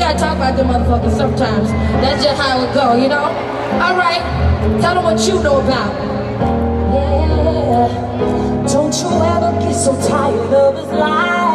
gotta talk about them motherfuckers sometimes. That's just how it go, you know? Alright, tell them what you know about. Yeah, don't you ever get so tired of his lies.